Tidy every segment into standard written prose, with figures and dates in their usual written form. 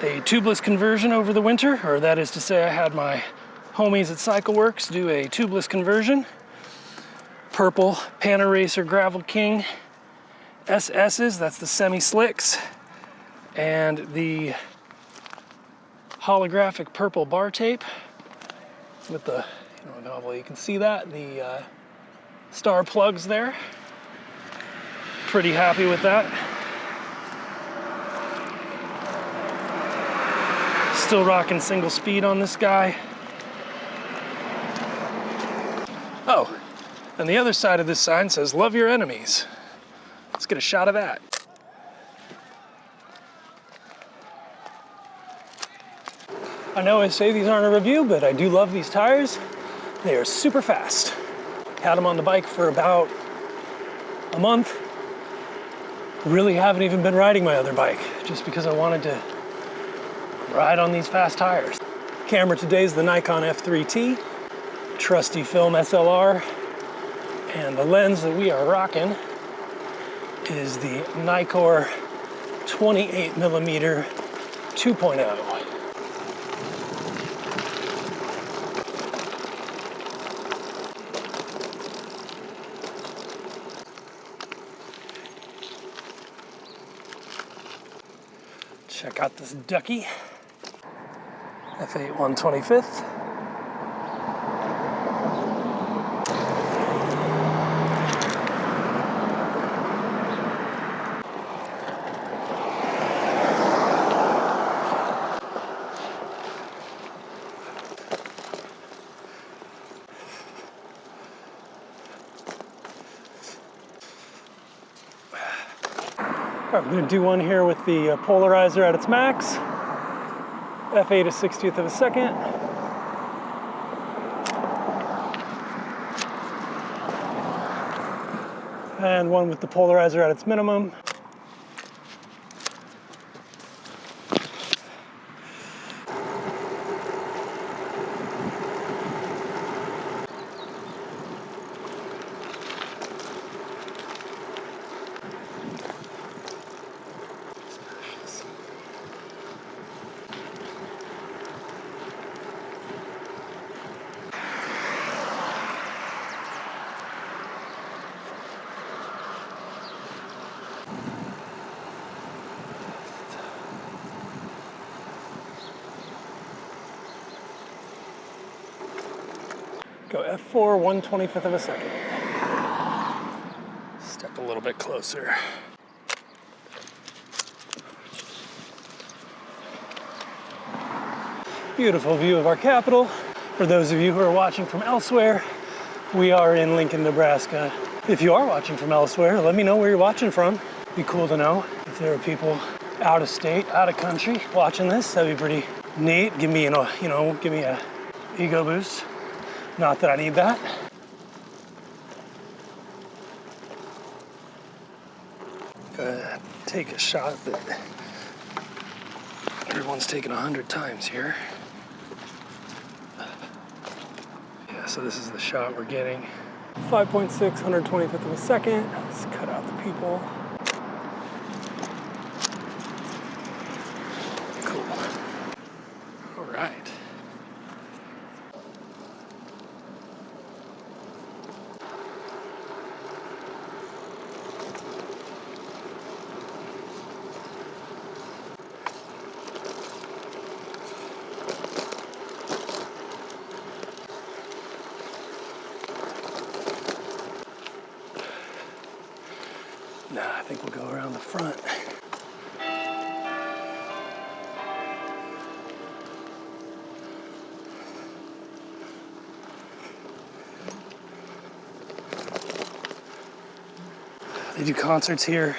a tubeless conversion over the winter, or that is to say I had my homies at CycleWorks do a tubeless conversion. Purple Panaracer Gravel King SS's, that's the semi-slicks, and the holographic purple bar tape with the, you can see that, the star plugs there. Pretty happy with that. Still rocking single speed on this guy. Oh, and the other side of this sign says, "Love your enemies." Let's get a shot of that. I know I say these aren't a review, but I do love these tires. They are super fast. Had them on the bike for about a month. Really haven't even been riding my other bike, just because I wanted to ride on these fast tires. Camera today is the Nikon F3T, trusty film SLR, and the lens that we are rocking is the Nikkor 28mm 2.0. Check out this ducky, F8 1/25. All right, we're gonna do one here with the polarizer at its max. F8 1/60th of a second. And one with the polarizer at its minimum. Go F4 1/25th of a second. Step a little bit closer. Beautiful view of our capital. For those of you who are watching from elsewhere, we are in Lincoln, Nebraska. If you are watching from elsewhere, let me know where you're watching from. Be cool to know if there are people out of state, out of country watching this. That'd be pretty neat. Give me, give me a ego boost. Not that I need that. Gotta take a shot that everyone's taken 100 times here. Yeah, so this is the shot we're getting. 5.6, 125th of a second. Let's cut out the people. Cool. All right. Nah, I think we'll go around the front. They do concerts here.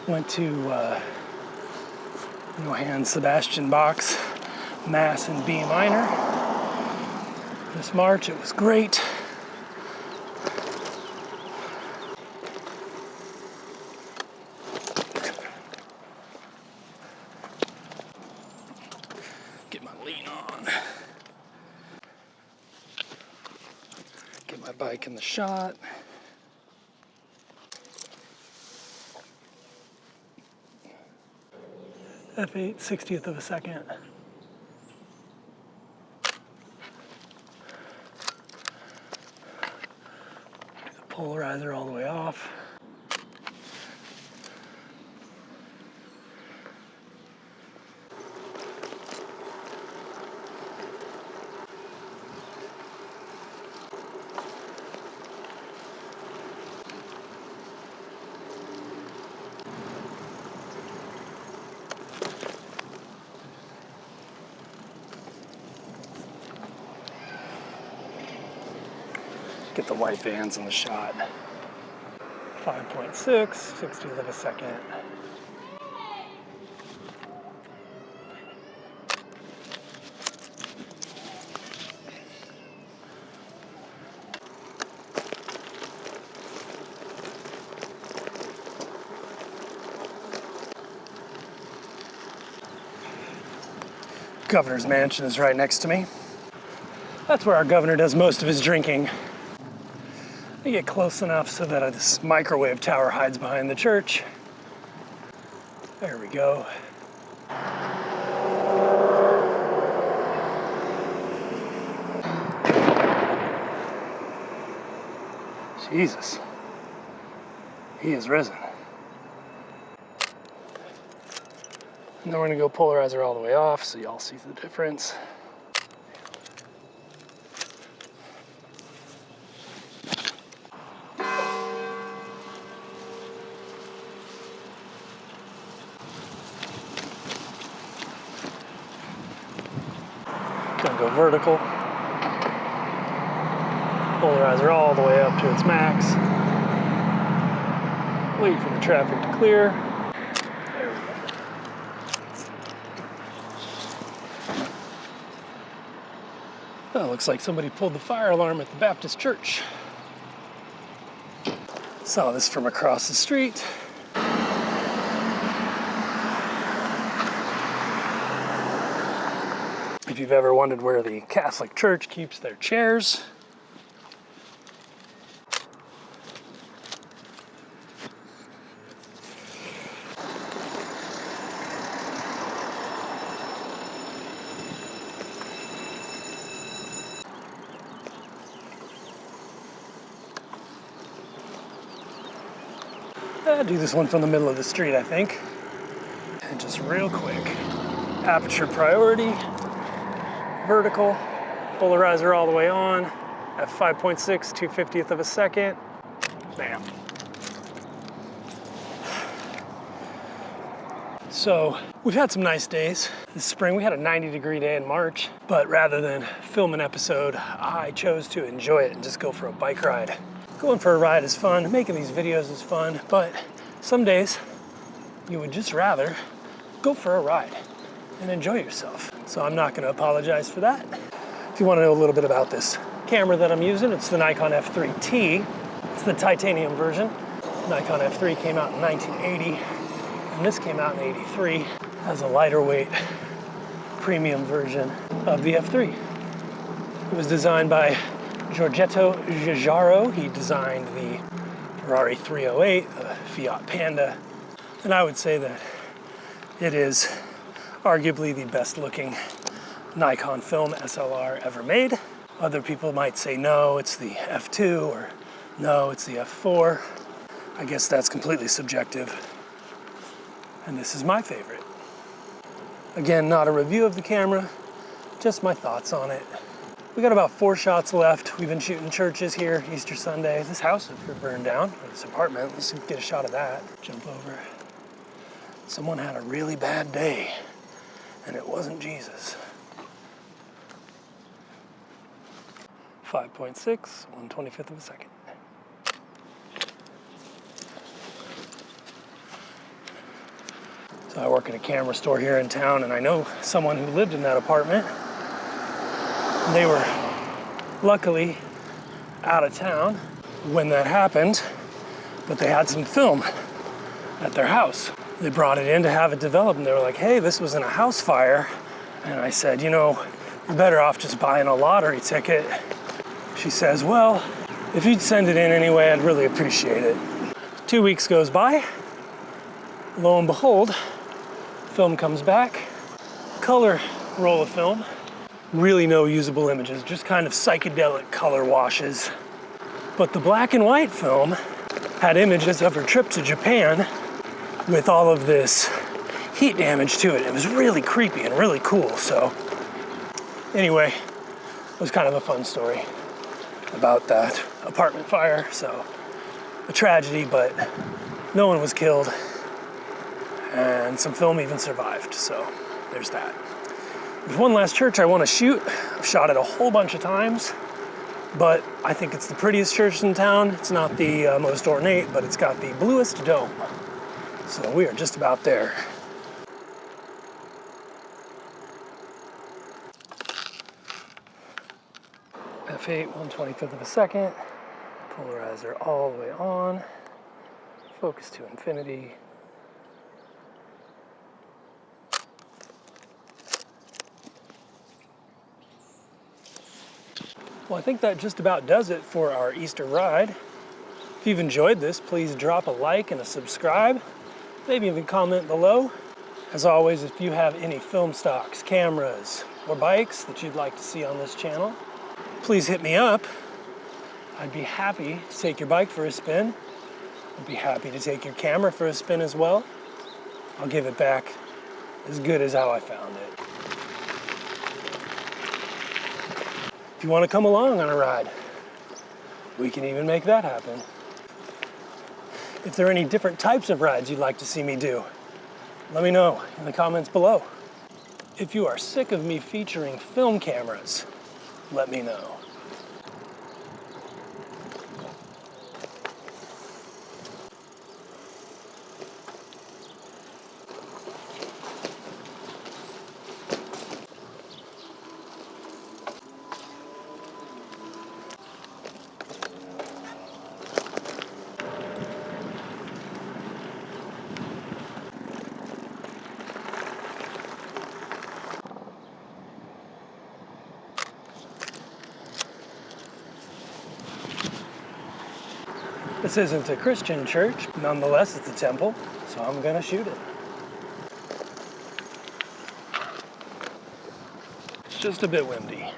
Went to Johann Sebastian Bach's Mass in B minor this March. It was great. Get my lean on. Get my bike in the shot. f8 60th of a second. The polarizer all the way off. Get the white vans in the shot. 5.6, 60th of a second. Governor's mansion is right next to me. That's where our governor does most of his drinking. I get close enough so that this microwave tower hides behind the church. There we go. Jesus. He is risen. And then we're gonna go polarizer all the way off so y'all see the difference. Gonna go vertical. Polarizer all the way up to its max. Wait for the traffic to clear. There we go. Oh, looks like somebody pulled the fire alarm at the Baptist church. Saw this from across the street. If you've ever wondered where the Catholic Church keeps their chairs, I'll do this one from the middle of the street, I think. And just real quick. Aperture priority. Vertical, polarizer all the way on, at 5.6, 2/50th of a second, bam. So we've had some nice days this spring. We had a 90-degree day in March, but rather than film an episode, I chose to enjoy it and just go for a bike ride. Going for a ride is fun, making these videos is fun, but some days you would just rather go for a ride and enjoy yourself. So I'm not gonna apologize for that. If you wanna know a little bit about this camera that I'm using, it's the Nikon F3T. It's the titanium version. Nikon F3 came out in 1980, and this came out in 83 as a lighter weight premium version of the F3. It was designed by Giorgetto Giugiaro. He designed the Ferrari 308, the Fiat Panda, and I would say that it is arguably the best looking Nikon film SLR ever made. Other people might say, no, it's the F2, or no, it's the F4. I guess that's completely subjective. And this is my favorite. Again, not a review of the camera, just my thoughts on it. We got about 4 shots left. We've been shooting churches here, Easter Sunday. This house is burned down, or this apartment. Let's get a shot of that. Jump over. Someone had a really bad day. And it wasn't Jesus. 5.6, 1/25th of a second. So I work at a camera store here in town, and I know someone who lived in that apartment. And they were luckily out of town when that happened, but they had some film at their house. They brought it in to have it developed, and they were like, hey, this was in a house fire. And I said, you know, you're better off just buying a lottery ticket. She says, well, if you'd send it in anyway, I'd really appreciate it. 2 weeks goes by. Lo and behold, Film comes back, color roll of film. Really no usable images, just kind of psychedelic color washes. But the black and white film had images of her trip to Japan with all of this heat damage to it. It was really creepy and really cool. So anyway, it was kind of a fun story about that apartment fire. So a tragedy, but no one was killed and some film even survived. So there's that. There's one last church I want to shoot. I've shot it a whole bunch of times, but I think it's the prettiest church in town. It's not the most ornate, but it's got the bluest dome. So we are just about there. F8, 1/25 of a second. Polarizer all the way on. Focus to infinity. Well, I think that just about does it for our Easter ride. If you've enjoyed this, please drop a like and a subscribe. Maybe even comment below. As always, if you have any film stocks, cameras, or bikes that you'd like to see on this channel, please hit me up. I'd be happy to take your bike for a spin. I'd be happy to take your camera for a spin as well. I'll give it back as good as how I found it. If you want to come along on a ride, we can even make that happen. If there are any different types of rides you'd like to see me do, let me know in the comments below. If you are sick of me featuring film cameras, let me know. This isn't a Christian church, nonetheless it's a temple, so I'm gonna shoot it. It's just a bit windy.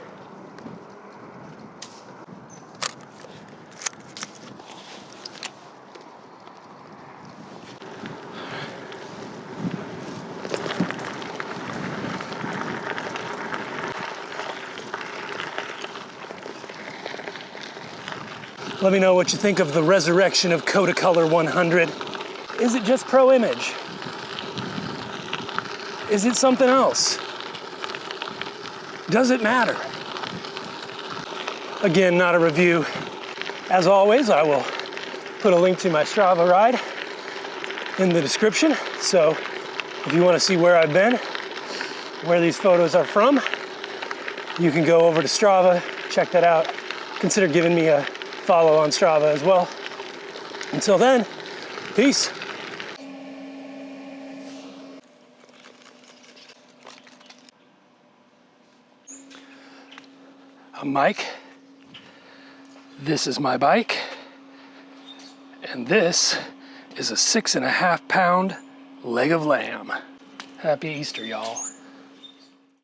Let me know what you think of the resurrection of Kodacolor 100. Is it just pro image? Is it something else? Does it matter? Again, not a review. As always, I will put a link to my Strava ride in the description. So if you want to see where I've been, where these photos are from, you can go over to Strava, check that out. Consider giving me a follow on Strava as well. Until then, peace. I'm Mike. This is my bike. And this is a 6.5 pound leg of lamb. Happy Easter, y'all.